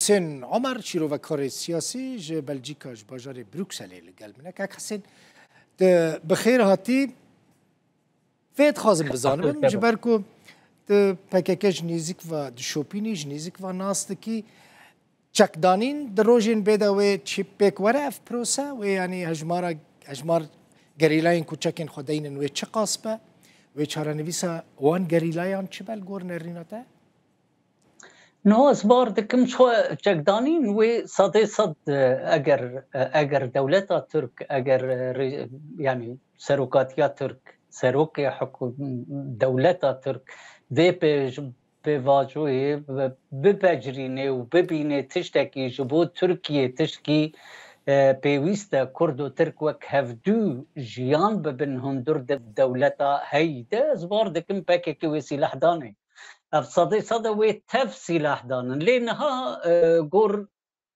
حسين عمر شيروفكاري السياسي ج بلجيكا ج باجاري بروكسل لقال منك حسين بخير هاتي فيت خازم بزانم جبركو پکک جنیزیک و دشوپینی جنیزیک و ناستکی چکدانین دروژین بده و چیپ پک وره اف پروسه و یعنی هجمار گریلاین کوچکین خداین و چه قاسبه و چاره نویسا وان گریلایان چه بل گور نریناته؟ نه اسبار دکم شو چکدانین و صد اگر دولت ترک اگر یعنی سروکاتیا ترک سروک حکومت دولت ترک به واجوی بپجرینه و ببینه تشتکی جبو ترکیه تشکی پیوسته کرد و ترک وک هفدو جیان ببن هندر دولتا هیده ازبار دکم پاکی و سلاح دانه صدی و تف سلاح دانن لینها گور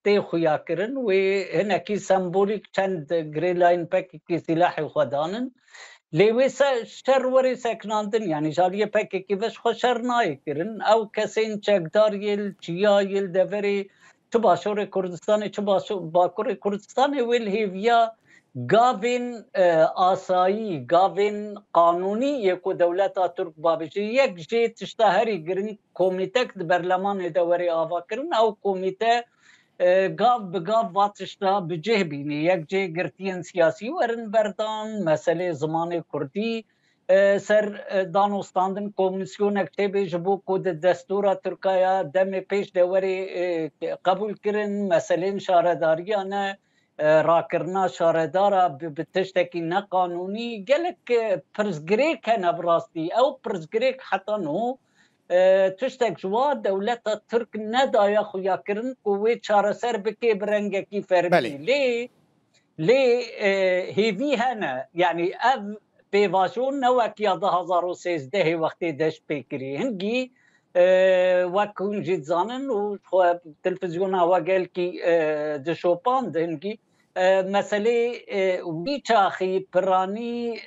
تی خویا کرن و هنکی سمبولیک چند گریلاین پاکی سلاح خودانن لیویس شر وری سکناندن یعنی جالیه پکی کی وش خو شر نای کرن او کسین چکدار یل چیا یل دوری چه باشور کردستان چه باکور کردستان ویل هیویا گاوین آسایی گاوین قانونی یکو دولت ترک بابجی یک جی تشتهری گرن کمیته برلمان دوری آوا کرن او کمیته گاو به گاو واتشتا بجه بینی یک جه گرتین سیاسی ورن بردان مسئله زمان کردی سر دانوستاندن کمیسیون اکتبه جبو کود دستور ترکایا دم پیش دوری قبول کرن مسئله شارداریانه راکرنا شاردارا بتشتکی نقانونی گلک پرزگریک هنه براستی او پرزگریک حتی نو تشتك جوا دولة ترك ندايا خويا كرن قوي چاره سر بكي برنگكي فرمي لي هيفي هنا يعني اف بيفاشون نوك يا 2013 وقتي دش بكري هنجي وكون جيت زانن و تلفزيون هوا قال كي دشوبان هنجي مسألة ويتاخي براني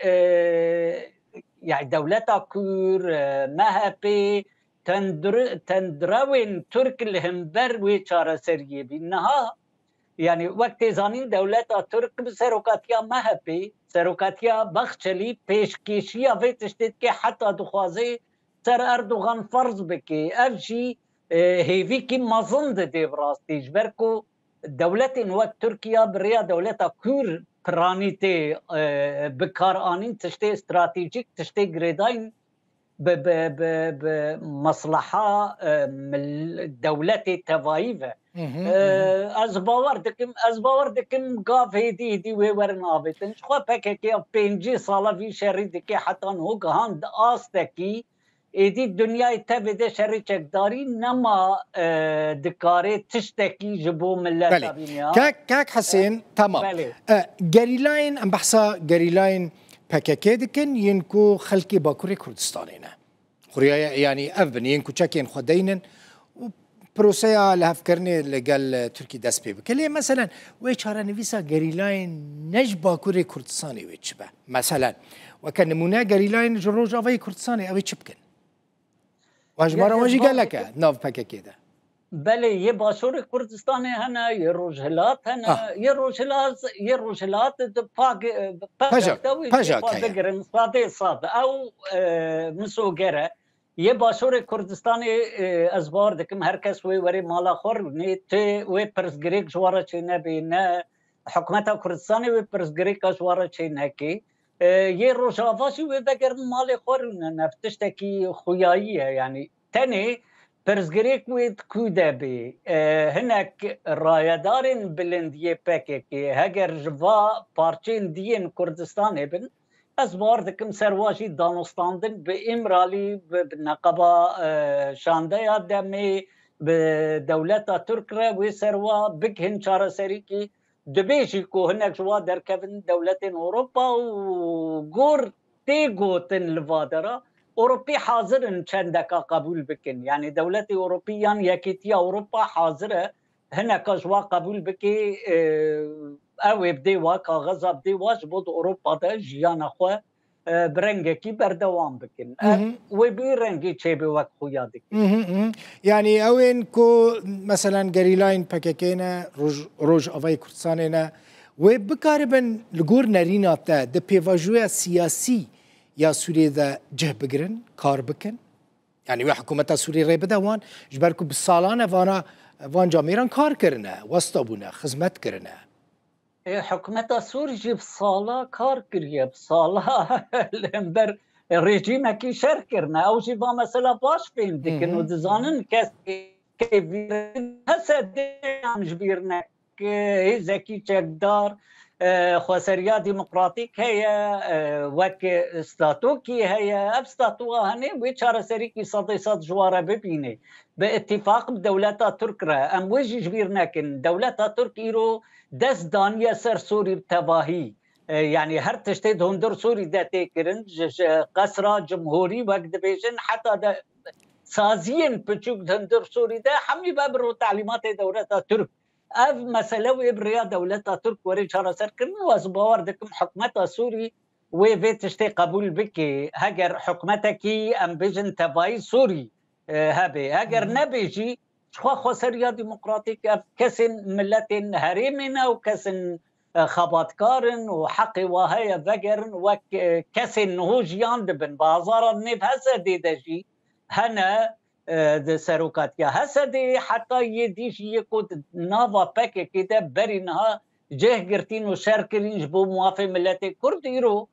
يعني دولتا كور مهبي تندروين ترك الهمبر ويشارة سرية بينها يعني وقت زانين دولتا ترك بسروكاتيا مهبي سروكاتيا بخشلي پیشکشیا في تشتت كي حتى دخوازي سر اردوغان فرض بكي افجي هيفي كي مظند دي براستي جبركو دولتين وقت تركيا بريا دولتا كور پرانیتی بکار آنین تشتی استراتیجیک تشتی گریداین بمصلحة دولت توایفه از باور دکم گاف هیدی ورن آبیتن خو پککی 5 ساله وی شری دکی حتی نو گهاند آستکی ایدی دنیای تبده شری چکداری نما دکاره تشتکی جبو ملت بینیا كاك حسين تمام جريلاين ام بحثا جريلاين بكاكي دكن ينكو خلقي باكوري كردستانينا خوريا يعني افبن ينكو تشاكين خدينن وبروسيا لهفكرني اللي قال تركي داسبي بكلي مثلا ويشارة نفيسا جريلاين نج باكوري كردستاني ويتشبه مثلا وكان نمونا جريلاين جروج افاي كردستاني اوي تشبكن واجمارا واجي قال لك ناف بكاكي ده بله یه باشور کردستان هنه یه روجهلات هنه یه روجهلات پاک بگرن ساده او مسوگره یه باشور کردستان از بار دکم هر کس وی مالا خور نی تی وی پرزگریک جوارا چی نبی نه حکومت کردستان وی پرزگریک جوارا چی نکی یه روجهافاشی وی بگرن مال خور نفتشتکی خویاییه یعنی تنی پرزگریک وید کوده بی هنک رایدارین بلندیه پککی هگر جوا پارچین دین کردستان بن از بار دکم سرواجی دانستاندن به امرالی به نقبا شانده یا دمی به دولت ترک را وی سروا بگهن چاره سری کی دبیشی کو هنک جوا درکبن دولت اروپا و گور تی گوتن لوادرا اوروبی حاضرن چندکا قبول بکن یعنی دولت اوروبیان یکیتی اوروبا حاضره هنک جوا قبول بکی او بدی وا کاغذ بدی واش بود اوروبا ده جیان خو برنگکی بردوام بکن و بی رنگی چه به وقت خویا دکن یعنی اوین کو مثلا گریلاین پککینا روج آوای کردستانینا و بکاربن لگور نرینا تا ده پیواجوی سیاسی یا سوریه ده جه بگرن کار بکن يعني حكومة سوريا ريبدا وان جبركو بالصالانة وان جاميران كار كرنا وسطابونا خدمت كرنا حكومة سوريا جيب صالة كار كريا بصالة الامبر الرجيم كي شر كرنا او جيبا مثلا باش فين ديكن ودزانن كيف هسه ديم جبيرنا زكي تشدار خوسريا ديمقراطيك هي وك استاتوكي هي ابستاتوها هني ويشار سريكي صد جواره ببيني باتفاق بدولتا تركرا ام وجي جبيرناكن دولتا ترك ايرو دس دانيا سر سوري بتباهي يعني هر تشتيد هندر سوري دا تيكرن قصرا جمهوري وقت بيجن حتى دا سازين بتشوك هندر سوري دا حمي بابرو تعليمات دولتا ترك اف مساله وبريا دولتا ترك وري شهر سر كرنا وازباور دكم حكمتا سوري وفي تشتي قبول بكي هاجر حكمتكي ام بيجن تباي سوري هابي هاجر نبيجي خو سريا ديمقراطيك كسن ملتين هريمنا وكسن خباتكارن وحقي وهي ذكرن وكسن هوجيان دبن بازار النب هسه ديدجي هنا د سروکاتیا هسدی حتی یدیش یکود ناوا پک کده برینها جه گرتین و شرکرین جبو موافق ملت کرد ایرو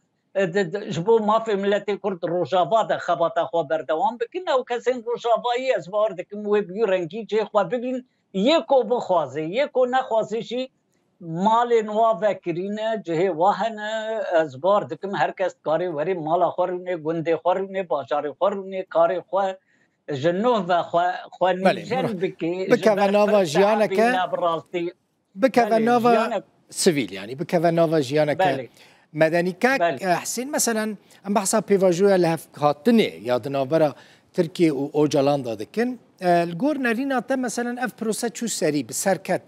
جبو موافق ملت کرد روجاوا ده خباتا خو بردوام بکنه و کسین روجاوایی از بار دکم و بیو رنگی جه خو ببین یکو بخوازه یکو نخوازه شی مال نوا وکرینه جه واهنه از بار دکم هر کس کاری وری مالا خورونه گنده خورونه بازار خورونه کاری خو جنوب خوانيجن بكافانوفا جيانك بكافانوفا سيفيل يعني بكافانوفا جيانك مدني كاك حسين مثلا ام بحسب بيفاجويا اللي هاتني يا دنابرا تركي واوجالاندا دكن الجور نارينا تم مثلا اف بروسيس شو سري بسركت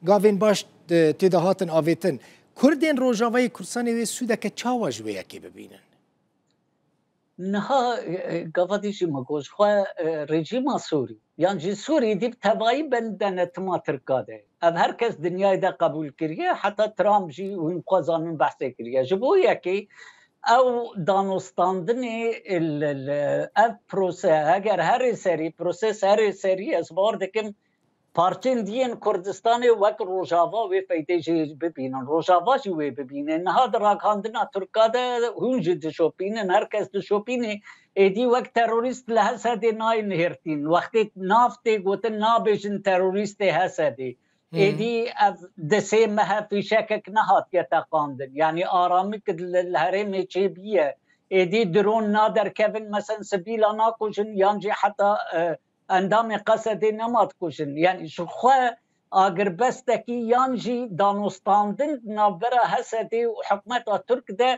غافين باش تدهاتن افيتن كردين روجاوي كرساني سودا كتشاواج ويا كي ببينن نها قفديشي مقوش خوا رجيم سوري يعني سوري دي بتباي بندنت ما تركاده اب هركس دنيا دا قبول كريه حتى ترامب جي ونقازان من بحث كريه جبو يكي او دانوستاندني ال بروسيس اگر هر سري بروسيس هر سري اسبار دكم پارچین دین کردستان وقت روجاوا و فایده جی ببینن روجاوا جی و ببینن نه در راکاندنا ترکاده هنج دشوپینن هر کس دشوپینه ایدی وقت تروریست لحسد نای نهرتین وقتی نافت گوتن نابجن تروریست حسدی ایدی دسه مه فی شکک نهات یتقاندن یعنی آرامی که الهرم چه بیه ایدی درون نادر کفن مثلا سبیلا ناکوشن یانجی حتی اندام قصد نماد کشن یعنی شخوا اگر بستکی یانجی دانوستاندن نابرا حسدی و حکمت ترک ده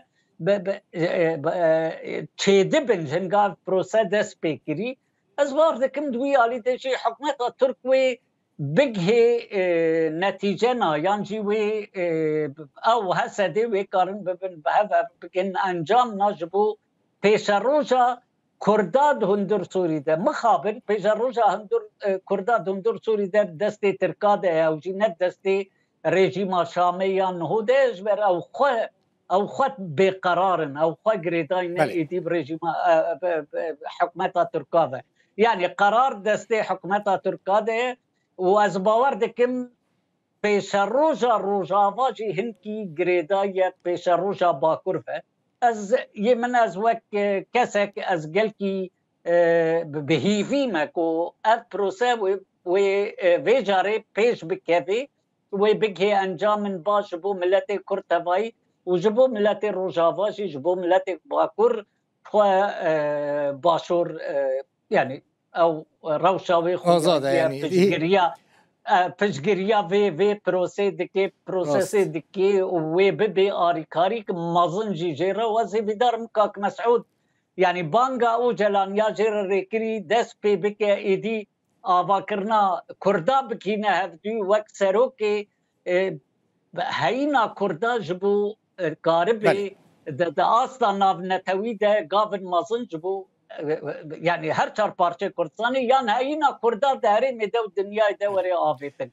چیده بن جنگا پروسه دست پیکری از بار دکم دوی آلی دیشی حکمت ترک وی بگه نتیجه نا یانجی وی او حسدی وی کارن ببن بگن انجام ناجبو پیش روژا کرداد هندر سوری ده مخابر پیش روژا هندر کرداد هندر سوری ده دستی ترکاده او جینت دستی رژیم شامی یا نهوده اجبر او خود بقرارن او خود گریداین ایدی برژیم حکمت ترکاده یعنی قرار دستی حکمت ترکاده و از باور دکم پیش روژا روژاواجی هنکی گریدای پیش روژا باکرفه از یه من از وقت کسک از گلکی بهیوی مکو اف پروسه و جاره پیش بکوی و بگه انجام باش بو ملت کرتوایی و جبو ملت روجاواجی جبو ملت باکر باشور یعنی او روشاوی خود يعني پشگریا و پروسه دکی پروسس دکی و ببی آریکاری که مازن جی جیره و زیبیدار مکاک مسعود یعنی بانگا او جلان یا جیره ریکری دست پی بکه ایدی آوا کرنا کردا بکینه هفدوی وقت سرو که هینا کردا جبو قارب د اصلا ناونتوی ده گاون مازنج بو يعني هر چهار پارچه کردستانی یا نهایینا کردا دهری میده و دنیای ده وری آفیتن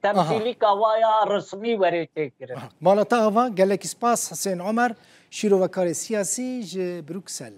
تمثیلی کاوایا رسمی وری تکره مالتا هوا گلک سپاس حسین عمر شیرو وکار سیاسی ج بروکسل